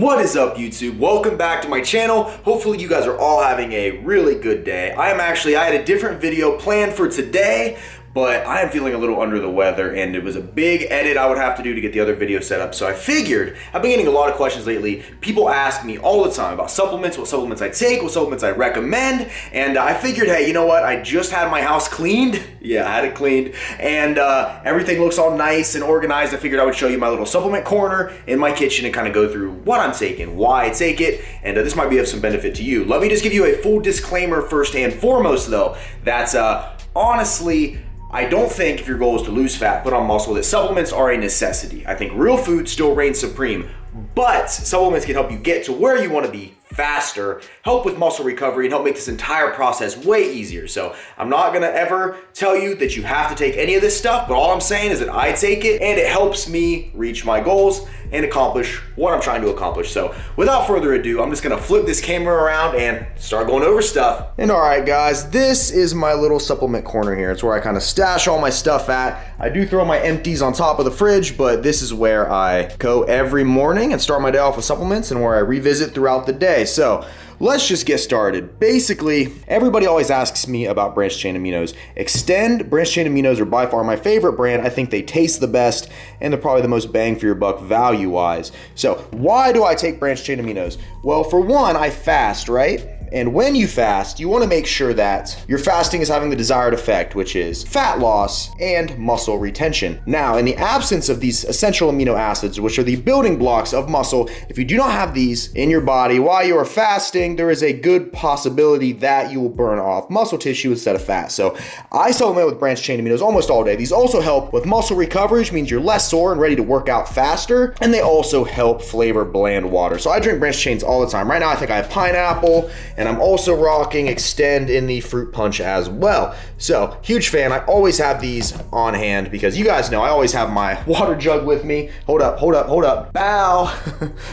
What is up, YouTube? Welcome back to my channel. Hopefully you guys are all having a really good day. I had a different video planned for today, but I am feeling a little under the weather and it was a big edit I would have to do to get the other video set up. So I figured, I've been getting a lot of questions lately. People ask me all the time about supplements, what supplements I take, what supplements I recommend. And I figured, hey, you know what? I just had my house cleaned. Yeah, I had it cleaned. And everything looks all nice and organized. I figured I would show you my little supplement corner in my kitchen and kind of go through what I'm taking, why I take it, and this might be of some benefit to you. Let me just give you a full disclaimer first and foremost though, that's honestly, I don't think if your goal is to lose fat, put on muscle, that supplements are a necessity. I think real food still reigns supreme, but supplements can help you get to where you want to be faster, help with muscle recovery, and help make this entire process way easier. So I'm not gonna ever tell you that you have to take any of this stuff, but all I'm saying is that I take it and it helps me reach my goals and accomplish what I'm trying to accomplish. So without further ado, I'm just gonna flip this camera around and start going over stuff. And all right, guys, this is my little supplement corner here. It's where I kind of stash all my stuff at. I do throw my empties on top of the fridge, but this is where I go every morning and start my day off with supplements and where I revisit throughout the day. So let's just get started. Basically, everybody always asks me about branched chain aminos. Extend branched chain aminos are by far my favorite brand. I think they taste the best and they're probably the most bang for your buck value-wise. So why do I take branched chain aminos? Well, for one, I fast, right? And when you fast, you wanna make sure that your fasting is having the desired effect, which is fat loss and muscle retention. Now, in the absence of these essential amino acids, which are the building blocks of muscle, if you do not have these in your body while you are fasting, there is a good possibility that you will burn off muscle tissue instead of fat. So I supplement with branched chain aminos almost all day. These also help with muscle recovery, which means you're less sore and ready to work out faster. And they also help flavor bland water. So I drink branched chains all the time. Right now, I think I have pineapple, and I'm also rocking Extend in the fruit punch as well. So huge fan. I always have these on hand because you guys know I always have my water jug with me. Hold up, bow.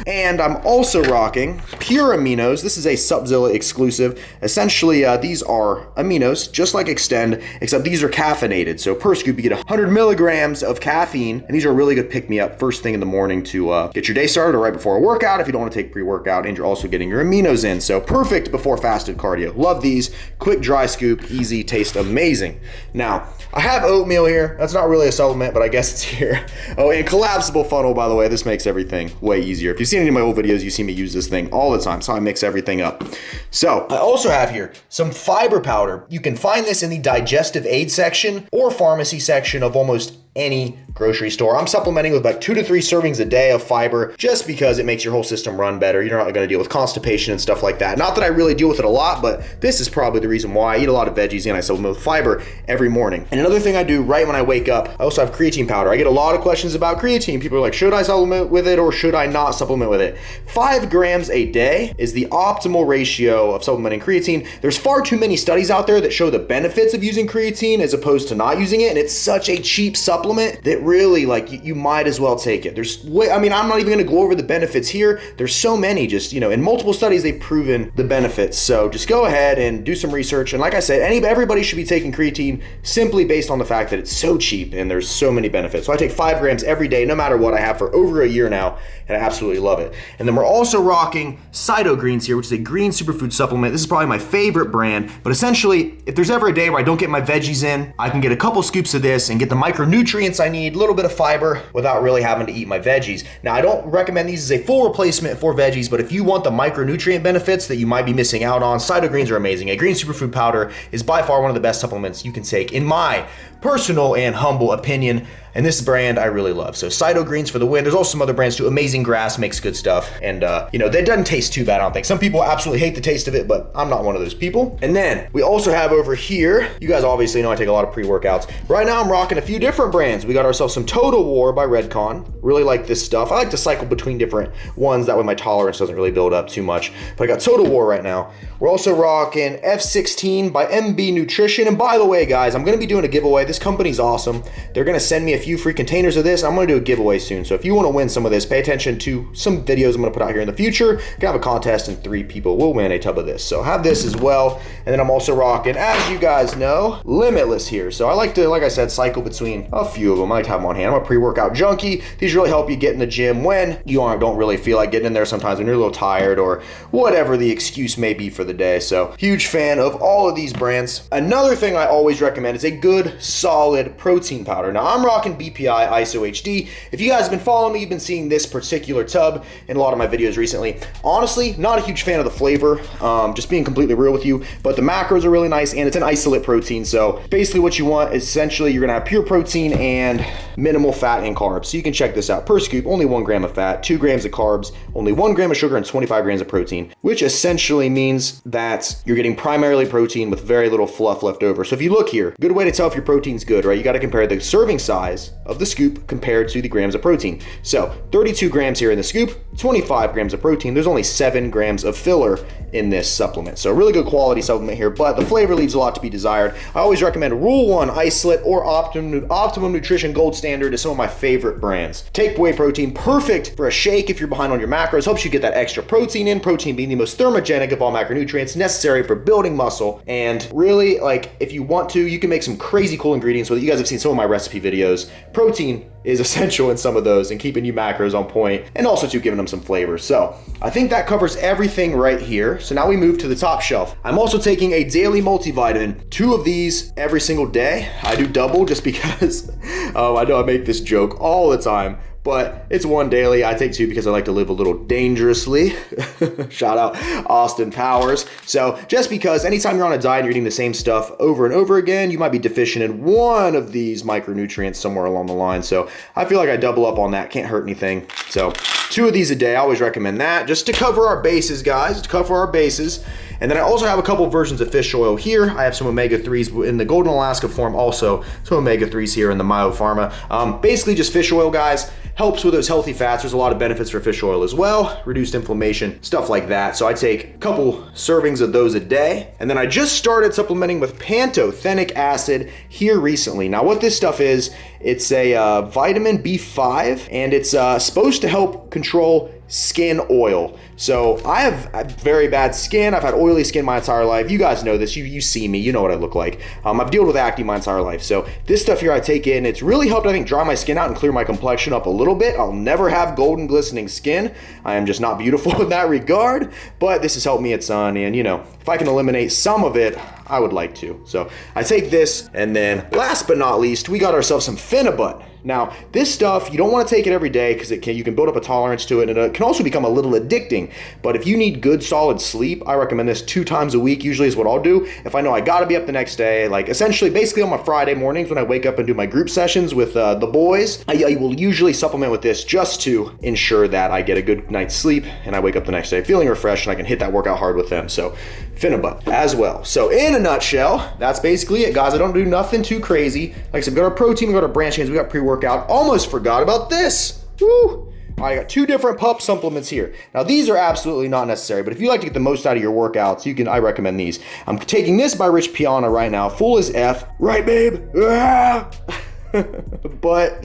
And I'm also rocking Pure Aminos. This is a Subzilla exclusive. Essentially, these are aminos, just like Extend, except these are caffeinated. So per scoop, you get 100 milligrams of caffeine, and these are a really good pick-me-up first thing in the morning to get your day started or right before a workout if you don't want to take pre-workout, and you're also getting your aminos in. So perfect before fasted cardio. Love these. Quick, dry scoop, easy, taste amazing. Now, I have oatmeal here. That's not really a supplement, but I guess it's here. Oh, and collapsible funnel, by the way. This makes everything way easier. If you've seen any of my old videos, you see me use this thing all the time, so I mix everything up. So, I also have here some fiber powder. You can find this in the digestive aid section or pharmacy section of almost any grocery store. I'm supplementing with about 2 to 3 servings a day of fiber just because it makes your whole system run better. You're not going to deal with constipation and stuff like that. Not that I really deal with it a lot, but this is probably the reason why I eat a lot of veggies and I supplement with fiber every morning. And another thing I do right when I wake up, I also have creatine powder. I get a lot of questions about creatine. People are like, should I supplement with it or should I not supplement with it? 5 grams a day is the optimal ratio of supplementing creatine. There's far too many studies out there that show the benefits of using creatine as opposed to not using it, and it's such a cheap supplement that really, like, you might as well take it. I'm not even gonna go over the benefits here. There's so many, just, in multiple studies, they've proven the benefits. So just go ahead and do some research. And like I said, everybody should be taking creatine simply based on the fact that it's so cheap and there's so many benefits. So I take 5 grams every day, no matter what. I have for over a year now, and I absolutely love it. And then we're also rocking Saito Greens here, which is a green superfood supplement. This is probably my favorite brand, but essentially, if there's ever a day where I don't get my veggies in, I can get a couple scoops of this and get the micronutrients I need, a little bit of fiber without really having to eat my veggies. Now, I don't recommend these as a full replacement for veggies, but if you want the micronutrient benefits that you might be missing out on, Saito Greens are amazing. A green superfood powder is by far one of the best supplements you can take, in my personal and humble opinion. And this brand I really love. So Saito Greens for the win. There's also some other brands too. Amazing Grass makes good stuff. And that doesn't taste too bad, I don't think. Some people absolutely hate the taste of it, but I'm not one of those people. And then we also have over here, you guys obviously know I take a lot of pre-workouts. Right now I'm rocking a few different brands. We got ourselves some Total War by Redcon. Really like this stuff. I like to cycle between different ones. That way my tolerance doesn't really build up too much. But I got Total War right now. We're also rocking F16 by MB Nutrition. And by the way, guys, I'm gonna be doing a giveaway. This company's awesome. They're gonna send me a few free containers of this. I'm gonna do a giveaway soon. So if you wanna win some of this, pay attention to some videos I'm gonna put out here in the future. I'm gonna have a contest and 3 people will win a tub of this. So have this as well. And then I'm also rocking, as you guys know, Limitless here. So I like to, like I said, cycle between a few of them. I like to have them on hand. I'm a pre-workout junkie. These really help you get in the gym when you don't really feel like getting in there sometimes when you're a little tired or whatever the excuse may be for the day. So huge fan of all of these brands. Another thing I always recommend is a good solid protein powder. Now I'm rocking BPI ISO HD. If you guys have been following me, you've been seeing this particular tub in a lot of my videos recently. Honestly, not a huge fan of the flavor, just being completely real with you, but the macros are really nice and it's an isolate protein. So basically what you want is essentially you're gonna have pure protein and minimal fat and carbs. So you can check this out. Per scoop, only 1 gram of fat, 2 grams of carbs, only 1 gram of sugar, and 25 grams of protein, which essentially means that you're getting primarily protein with very little fluff left over. So if you look here, good way to tell if your protein's good, right? You got to compare the serving size of the scoop compared to the grams of protein. So 32 grams here in the scoop, 25 grams of protein. There's only 7 grams of filler in this supplement. So really good quality supplement here, but the flavor leaves a lot to be desired. I always recommend Rule 1 Isolate or Optimum Nutrition Gold Standard is some of my favorite brands. Take Whey Protein, perfect for a shake if you're behind on your macros, helps you get that extra protein in, protein being the most thermogenic of all macronutrients necessary for building muscle. And really, like, if you want to, you can make some crazy cool ingredients with it. You guys have seen some of my recipe videos. Protein is essential in some of those and keeping you macros on point and also to giving them some flavor. So I think that covers everything right here. So now we move to the top shelf. I'm also taking a daily multivitamin, 2 of these every single day. I do double just because I know I make this joke all the time, but it's 1 daily. I take 2 because I like to live a little dangerously. Shout out Austin Powers. So just because anytime you're on a diet and you're eating the same stuff over and over again, you might be deficient in one of these micronutrients somewhere along the line. So I feel like I double up on that. Can't hurt anything. So 2 of these a day. I always recommend that just to cover our bases, guys, to cover our bases. And then I also have a couple versions of fish oil here. I have some omega-3s in the Golden Alaska form, also some omega-3s here in the MyoPharma. Basically just fish oil, guys. Helps with those healthy fats. There's a lot of benefits for fish oil as well. Reduced inflammation, stuff like that. So I take a couple servings of those a day. And then I just started supplementing with Pantothenic Acid here recently. Now what this stuff is, it's a vitamin B5 and it's supposed to help control skin oil. So I have very bad skin. I've had oily skin my entire life. You guys know this. You see me. You know what I look like. I've dealt with acne my entire life. So this stuff here I take in. It's really helped, I think, dry my skin out and clear my complexion up a little bit. I'll never have golden glistening skin. I am just not beautiful in that regard. But this has helped me a ton. And, you know, if I can eliminate some of it, I would like to. So I take this, and then last but not least, we got ourselves some Phenibut. Now, this stuff, you don't want to take it every day because you can build up a tolerance to it, and it can also become a little addicting. But if you need good, solid sleep, I recommend this 2 times a week, usually is what I'll do. If I know I got to be up the next day, like essentially, basically on my Friday mornings when I wake up and do my group sessions with the boys, I will usually supplement with this just to ensure that I get a good night's sleep and I wake up the next day feeling refreshed and I can hit that workout hard with them. So Phenibut as well. So in a nutshell, that's basically it, guys. I don't do nothing too crazy. Like I said, we got our protein, we got our branch chains, we got pre-workout. Almost forgot about this. Woo! I got 2 different pup supplements here. Now these are absolutely not necessary, but if you like to get the most out of your workouts, I recommend these. I'm taking this by Rich Piana right now, full as F. Right, babe? Ah! But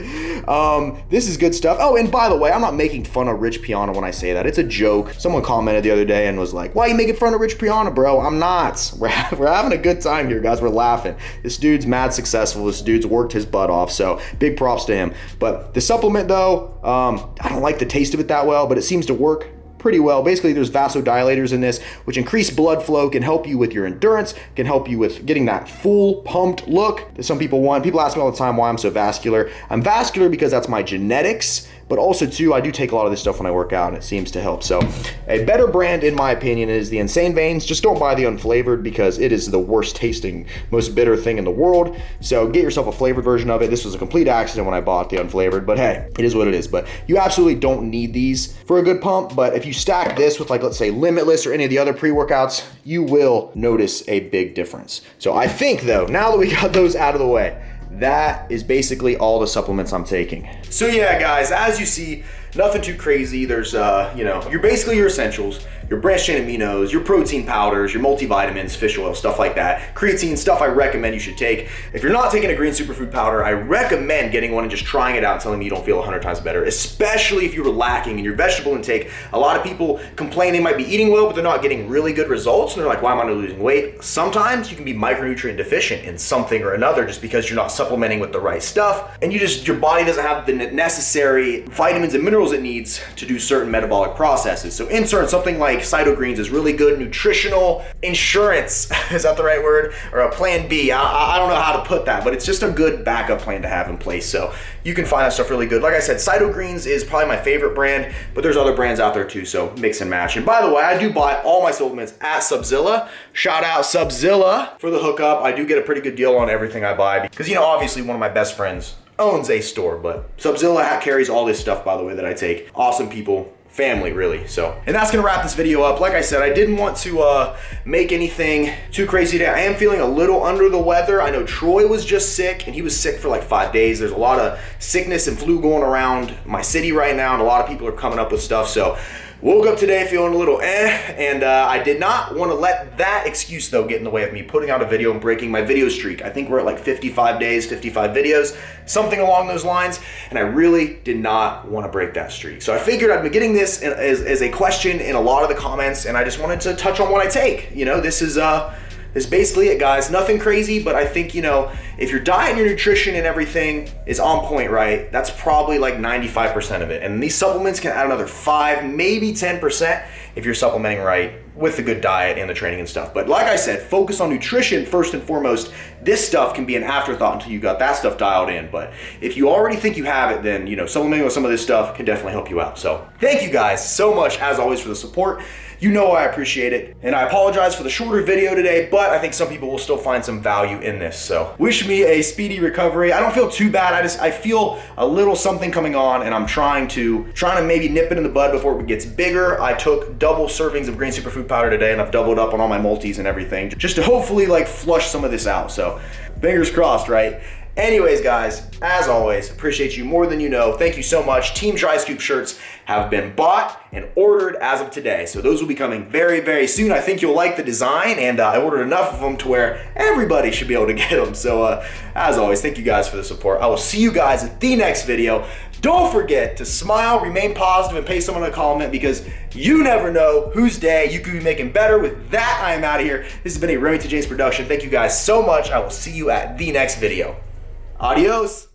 this is good stuff. Oh, and by the way, I'm not making fun of Rich Piana when I say that. It's a joke. Someone commented the other day and was like, why are you making fun of Rich Piana, bro? I'm not. We're having a good time here, guys. We're laughing. This dude's mad successful. This dude's worked his butt off, so big props to him. But the supplement, though, I don't like the taste of it that well, but it seems to work pretty well. Basically, there's vasodilators in this, which increase blood flow, can help you with your endurance, can help you with getting that full pumped look that some people want. People ask me all the time why I'm so vascular. I'm vascular because that's my genetics, but also too, I do take a lot of this stuff when I work out and it seems to help. So a better brand, in my opinion, is the Insane Veins. Just don't buy the unflavored because it is the worst tasting, most bitter thing in the world. So get yourself a flavored version of it. This was a complete accident when I bought the unflavored, but hey, it is what it is. But you absolutely don't need these for a good pump. But if you stack this with, like, let's say Limitless or any of the other pre-workouts, you will notice a big difference. So I think, though, now that we got those out of the way, that is basically all the supplements I'm taking. So yeah, guys, as you see, Nothing too crazy. There's, you're basically your essentials, your branched chain aminos, your protein powders, your multivitamins, fish oil, stuff like that. Creatine, stuff I recommend you should take. If you're not taking a green superfood powder, I recommend getting one and just trying it out and telling me you don't feel 100 times better, especially if you were lacking in your vegetable intake. A lot of people complain they might be eating well, but they're not getting really good results, and they're like, why am I not losing weight? Sometimes you can be micronutrient deficient in something or another just because you're not supplementing with the right stuff, and your body doesn't have the necessary vitamins and minerals it needs to do certain metabolic processes. So insert something like Saito Greens is really good nutritional insurance. Is that the right word? Or a plan B. I don't know how to put that, but it's just a good backup plan to have in place. So you can find that stuff really good. Like I said, Saito Greens is probably my favorite brand, but there's other brands out there too, so mix and match. And by the way, I do buy all my supplements at Subzilla. Shout out Subzilla for the hookup. I do get a pretty good deal on everything I buy because, obviously one of my best friends owns a store, but Subzilla carries all this stuff, by the way, that I take. Awesome people. Family, really. So, and that's gonna wrap this video up. Like I said, I didn't want to make anything too crazy today. I am feeling a little under the weather. I know Troy was just sick, and he was sick for like 5 days. There's a lot of sickness and flu going around my city right now, and a lot of people are coming up with stuff. So woke up today feeling a little and I did not want to let that excuse though get in the way of me putting out a video and breaking my video streak. I think we're at like 55 days, 55 videos, something along those lines, and I really did not want to break that streak. So I figured I'd be getting this as a question in a lot of the comments, and I just wanted to touch on what I take. This is basically it, guys. Nothing crazy, but I think, if your diet and your nutrition and everything is on point, right, that's probably like 95% of it. And these supplements can add another 5, maybe 10% if you're supplementing right with the good diet and the training and stuff. But like I said, focus on nutrition first and foremost. This stuff can be an afterthought until you got that stuff dialed in. But if you already think you have it, then, supplementing with some of this stuff can definitely help you out. So thank you guys so much, as always, for the support. I appreciate it. And I apologize for the shorter video today, but I think some people will still find some value in this. So wish me a speedy recovery. I don't feel too bad. I feel a little something coming on, and I'm trying to maybe nip it in the bud before it gets bigger. I took double servings of green superfood powder today, and I've doubled up on all my multis and everything just to hopefully flush some of this out. So fingers crossed, right? Anyways, guys, as always, appreciate you more than you know. Thank you so much. Team Dry Scoop shirts have been bought and ordered as of today. So those will be coming very, very soon. I think you'll like the design, and I ordered enough of them to where everybody should be able to get them. So as always, thank you guys for the support. I will see you guys at the next video. Don't forget to smile, remain positive, and pay someone a comment, because you never know whose day you could be making better. With that, I am out of here. This has been a Remington James production. Thank you guys so much. I will see you at the next video. Adios.